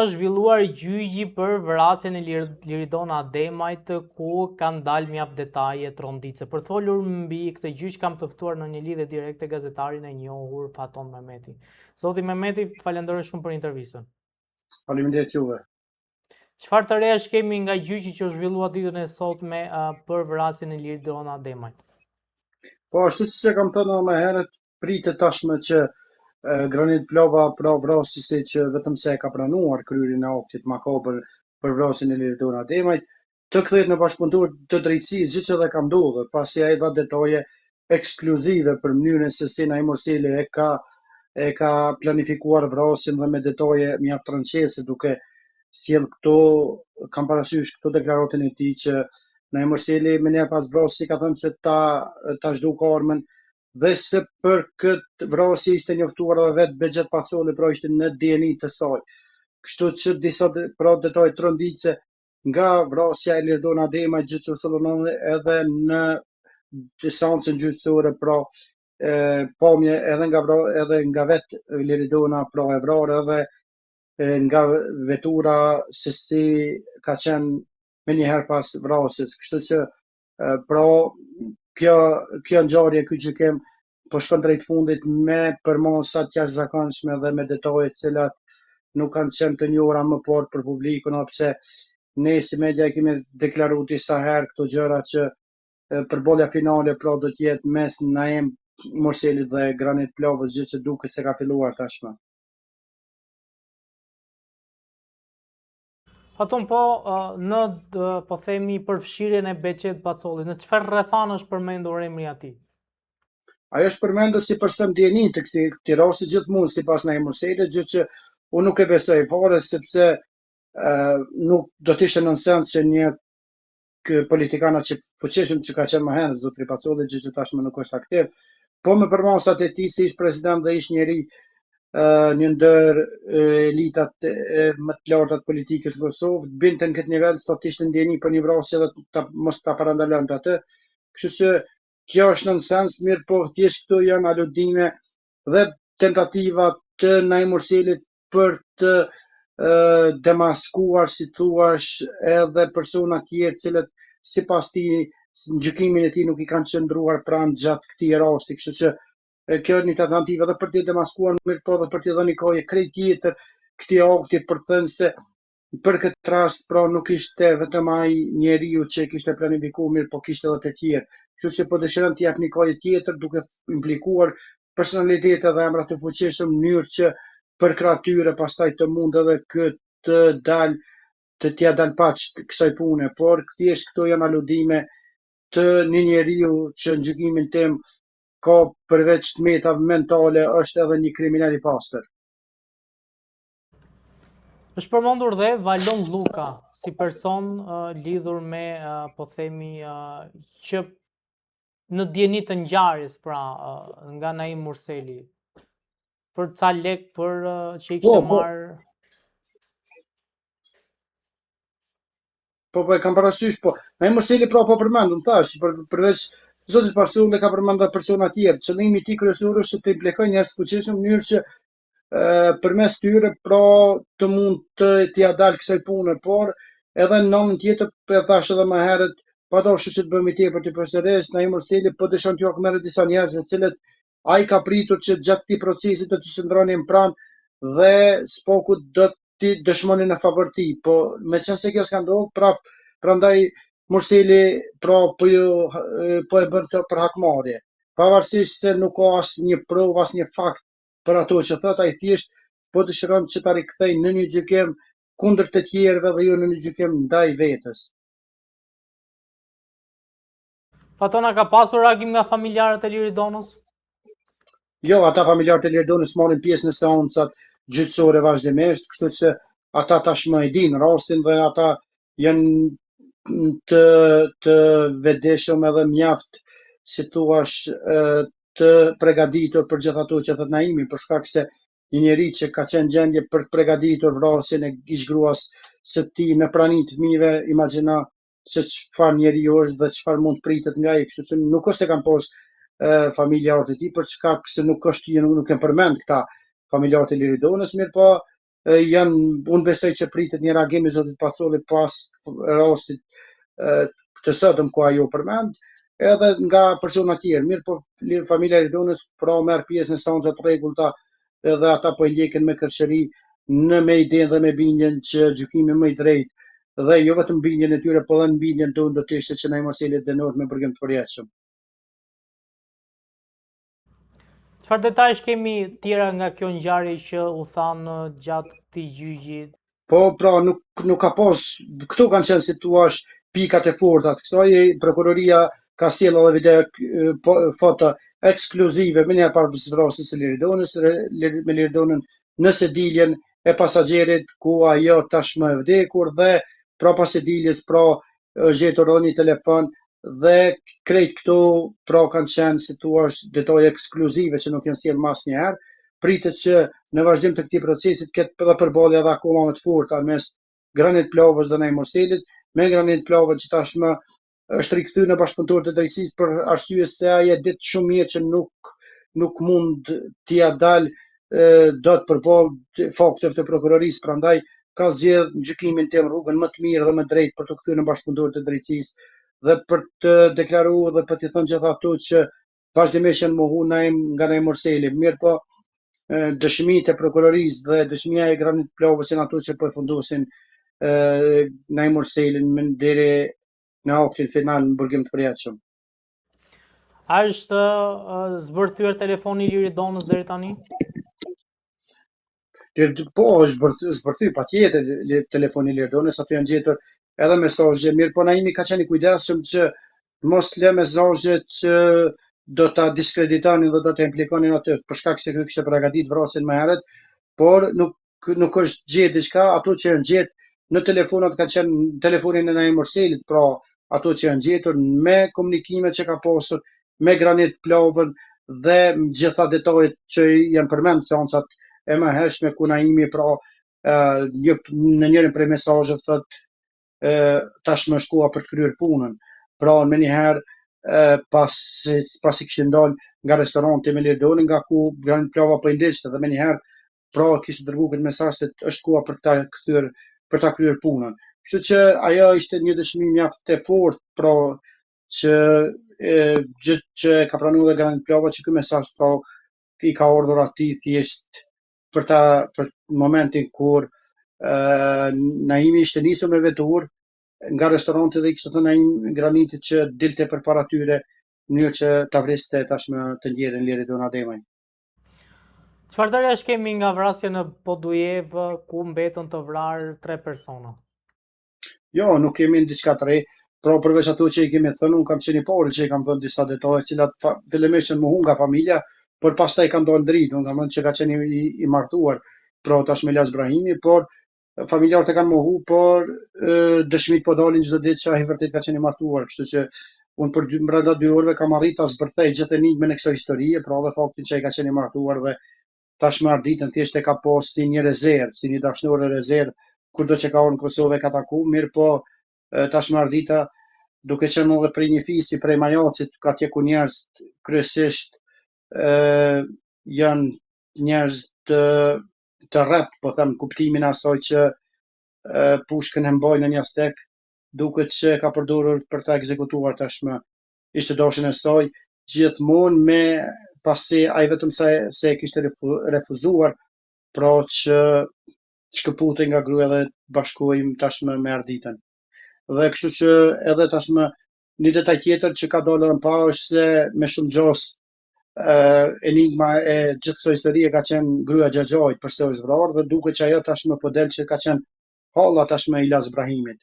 Është zhvilluar gjyqi për vrasjen e Liridon Ademajt, ku kanë dalë mjaft detaje tronditse. Për folur mbi këtë gjyq kam të ftuar në një lidhje direkte gazetarin e njohur Faton Mehmeti. Zoti Mehmeti, falenderoj shumë për intervistën. Faleminderit juve. Çfarë të reja kemi nga gjyqi që u zhvillua ditën e sotme për vrasjen e Liridon Ademajt? Po, ashtu siç e kam thënë më herët, pritet tashmë që Granit Plova pra vrasësi që vetëm se e ka pranuar kryerjen e aktit makabër për vrasjen e Liridon Ademajt, të kthehet në bashkëpunëtor të drejtësisë, gjë që edhe ka ndodhur, pasi ai dha detaje ekskluzive për mënyrën se si Naim Urseli e ka planifikuar vrasjen dhe me detaje mjaft rëndësishme, duke sjell kam parasysh këto deklaratën e tij që Naim Urseli më njëherë pas vrasjes ka thënë se ta zhduk armën dhe se për këtë vrasje ishte njoftuar edhe vetë Bexhet Pacoli, pra ishte në DNA të saj. Kështu që disa detaje të rënditse nga vrasja e Liridon Ademajt, gjë që sëllënon edhe në seancën gjyqësore, pra pamje edhe nga vetë Liridona, pra e vrarë edhe nga vetura se si ka qenë me njëherë pas vrasjes. Kështu që pra kjo ngjarje, ky gjykim po shkon drejt fundit me përmasa të jashtëzakonshme dhe me detaje të cilat nuk kanë qenë të njohura më parë për publikun, pse ne si media kemi deklaruar disa herë këto gjëra që përballja finale pra do të jetë mes Naim Urselit dhe Granit Plovës, gjë që duket se ka filluar tashmë. Faton, po në po themi përfshirjen e Bexhet Pacolit, në çfarë rrethana është përmendur emri i tij? Ajo është përmendur si përsëm DNA të këtij rasti gjithmonë sipas Naim Urselit, gjë që unë nuk e besoj fare, sepse nuk do të ishte nonsens që një politikan që fuqishëm që ka qenë më herët zotri Pacoli, gjë që tashmë nuk është aktiv, po me përmasat e tij si ish president dhe ish njeri një ndër elitat më të larta të politikës së Kosovës, binte në këtë nivel sa të ishte ndjeni për një vrasje dhe mos ta parandalonte atë. Kështu që kjo është nonsens, mirë po thjesht këto janë aludime dhe tentativa të Naim Urselit për të demaskuar, si thuash, edhe persona tjerë të cilët sipas tij në gjykimin e tij nuk i kanë qëndruar pranë gjatë këtij rasti. Kështu që kjo është një tentativë edhe për të demaskuar, mirë po edhe për të dhënë kohë krejt tjetër këtij akti, për të thënë se për këtë rast pra nuk ishte vetëm ai njeriu që kishte planifikuar, mirë po kishte edhe të tjerë. Kështu që po dëshiron të jap një kohë tjetër duke implikuar personalitete dhe emra të fuqishëm në mënyrë që për kratyre pastaj të mund edhe këtë t'ia dal paç kësaj pune, por thjesht këto janë aludime të një njeriu që në gjykimin tim ka përveç tmetave mentale është edhe një kriminal i pastër. Është përmendur dhe Valon Lluka si person lidhur me po themi që në dieni të ngjarjes pra nga Naim Urseli për ca lek për që i kishte marrë. Po e kam parasysh, po Naim Urseli pra po përmendëm thash, përveç zotit Pacoli ka përmendur persona tjerë. Qëllimi i tij kryesor është të implikojë njerëz të fuqishëm në mënyrë që përmes tyre pra të mund t'ia dal kësaj pune, por edhe në anën tjetër, e thash edhe më herët, padoshë që të bëhemi tepër të përshëndes, Naim Urseli po dëshon t'ju akmerrë disa njerëz të cilët ai ka pritur që gjatë këtij procesi të qëndronin pranë dhe s'poku do t'i dëshmonin në favor tij, po meqense kjo s'ka ndodhur, prandaj Urseli pra po e bën këtë për hakmarrje, pavarësisht se nuk ka asnjë provë, asnjë fakt për ato që thot, ai thjesht po dëshiron që ta rikthej në një gjykim kundër të tjerëve dhe jo në një gjykim ndaj vetes. Fatona, ka pasur reagim nga familjarët e Liridonës? Jo, ata familjarët e Liridonës marrin pjesë në seancat gjyqësore vazhdimisht, kështu që ata tashmë e dinë rastin dhe ata janë të vetëdijshëm edhe mjaft, si thuash, të përgatitur për gjithë ato që thot Naimi, për shkak se një njeri që ka qenë gjendje për të përgatitur vrasjen e ish-gruas së tij në praninë të fëmijëve, imagjino se çfarë njeriu është dhe çfarë mund pritet nga ai. Kështu që nuk është se kanë pas familjarët e tij, për shkak se nuk e përmend këta familjarët e Liridonës, mirë po unë besoj që pritet një reagim i Zotit Pacolli pas rastit të sotëm ku ajo përmend, edhe nga persona tjerë. Mirë po familja Eridonës pra merr pjesë në seanca të rregullta edhe ata po i ndjekin me kërshëri në me idenë dhe me bindjen që gjykimi më i drejtë dhe jo vetëm bindjen e tyre, po edhe në bindjen tonë do të ishte që Naim Moseli dënohet me burgim të përjetshëm. Çfarë detajsh kemi tjera nga kjo ngjarje që u thanë gjatë këtij gjyqi? Po, pra, nuk ka pas, këto kanë qenë si thua pikat e forta të kësaj, prokuroria ka sjellë edhe foto ekskluzive me një parë vrasjes së Liridonës, me Liridonën në sediljen e pasaxherit ku ajo tashmë e vdekur dhe pra pas sediljes pra gjetur edhe një telefon dhe krejt këto pra kanë qenë si thua detaje ekskluzive që nuk janë sjellë mas njëherë. Pritet që në vazhdim të këtij procesi të ketë edhe përballje edhe akoma më të forta mes Granit Plovës dhe Naim Morselit, me Granit Plovën që tashmë është rikthyer në bashkëpunëtor të drejtësisë për arsye se ai e ditë shumë mirë që nuk mund t'ia dalë dot përballë fakteve të prokurorisë, prandaj ka zgjedh gjykimin tim rrugën më të mirë dhe më drejtë për të kthyer në bashkëpunëtor të drejtësisë dhe për të deklaruar dhe për të thënë gjithë ato që vazhdimisht janë mohu Naim nga Naim Morseli. Mirë po, dëshmitë e prokurorisë dhe dëshmia e Granit Plovës janë ato që po e fundosin Naim Morselin deri në aktin final në burgim të përjetshëm. A është zbërthyer telefoni i Liridonës deri tani? Po, është zbërthyr patjetër telefoni i Liridonës, aty janë gjetur edhe mesazhe, mirë po Naimi ka qenë i kujdesshëm që mos lë mesazhet që do ta diskreditonin dhe do ta implikonin atë, për shkak se ky kishte përgatitur vrasjen më herët, por nuk është gjetë diçka, ato që janë gjetë në telefonat ka qenë telefonin e Naim Morselit, pra ato që janë gjetur me komunikimet që ka pasur me Granit Plovën dhe gjitha detajet që janë përmend seancat e mëhershme ku Naimi pra në njërin prej mesazheve thotë tashmë shkova për të kryer punën. Pra më njëherë pasi kishte dalë nga restoranti me Liridonën, nga ku Granit Plova po i ndiqte dhe më njëherë pra kishte dërguar këtë mesazh se është koha për ta kthyer për ta kryer punën. Kështu që ajo ishte një dëshmi mjaft e fortë pra që gjë që ka pranuar dhe Granit Plova që ky mesazh pra i ka ardhur atij thjesht për momentin kur Naimi ishte nisur me vetur nga restoranti dhe i kishte thënë Granitit që dilte përpara tyre në mënyrë që ta vriste tashmë të ndjerin Liridon Ademaj. Çfarë detajsh kemi nga vrasja në Podujev ku mbetën të vrarë 3 persona? Jo, nuk kemi diçka të re, pra përveç ato që i kemi thënë, unë kam qenë i pari që i kam thënë disa detaje, cilat fillimisht janë mohu nga familja, por pastaj kanë dalë dritë, unë kam thënë që ka qenë i martuar, pra tashmë Elias Brahimi, por familjarët e kanë mohu, por dëshmit po dalin çdo ditë që ai vërtet ka qenë i martuar, kështu që unë për brenda 2 orëve kam arritur ta zbërthej gjithë enigmën e kësaj historie, pra edhe faktin që ai ka qenë i martuar dhe tashmë arditën thjesht e ka pas si një rezervë, si një dashnore rezervë, kurdo që ka orë në Kosovë ka taku, mirë po tashmë ardita duke qenë edhe prej një fisi, prej Majacit, ka atje ku njerëz kryesisht janë njerëz të rrep, po them kuptimin e asaj që pushkën e mbajnë në një stek, duket që ka përdorur për ta ekzekutuar tashmë. Ishte dashjen e saj gjithmonë me pasi ai vetëm se kishte refuzuar, pra që shkëputej nga gruaja dhe bashkohej tashmë me Arditën. Dhe kështu që edhe tashmë një detaj tjetër që ka dalë në pa është se me shumë gjas enigma e gjithë kësaj historie ka qenë gruaja Xhaxhait përse është vrarë dhe duket që ajo tashmë po del që ka qenë halla tashmë Elias Brahimit.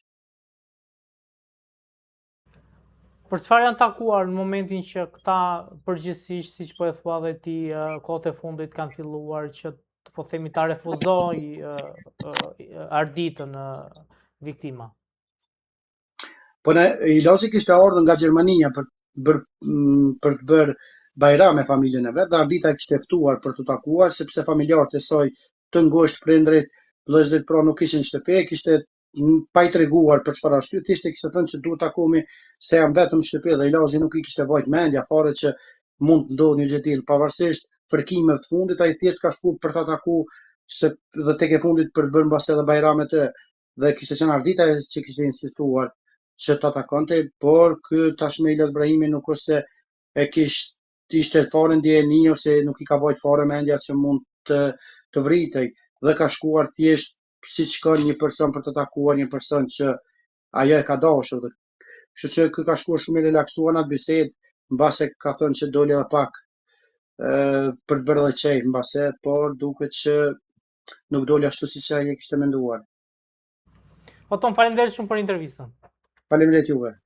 Për çfarë janë takuar në momentin që këta përgjithsisht, siç po e thua dhe ti, kohët e fundit kanë filluar që po themi ta refuzoj Arditën viktima? Po Eliasi kishte ardhur nga Gjermania për të bërë bajram me familjen e vet dhe Ardita e kishte ftuar për të takuar sepse familjarët e saj të ngushtë, prindrit, vëllezërit pra nuk kishin shtëpi, kishte pa i treguar për çfarë arsye, thjesht e kishte thënë që duhet takohemi se jam vetëm në shtëpi dhe Eliasi nuk i kishte vajt mendja fare që mund të ndodhë një gjë tillë, pavarësisht fërkimeve të fundit, ai thjesht ka shkuar për ta takuar se dhe tek e fundit për bërë mbas edhe Bajramet dhe kishte qenë ardita që kishte insistuar që ta takonte, por ky tashmë Ilas Brahimi nuk ose e ishte fare ndjeni ose nuk i ka vajt fare mendja që mund të vritej dhe ka shkuar thjesht siç ka një person për të takuar një person që ajo e ka dashur. Kështu që ky ka shkuar shumë i relaksuar në atë bisedë, mbase ka thënë që doli edhe pak për të bërë edhe çej mbase, por duket që nuk doli ashtu siç ai e kishte menduar. O Tom, faleminderit shumë për intervistën. Faleminderit juve.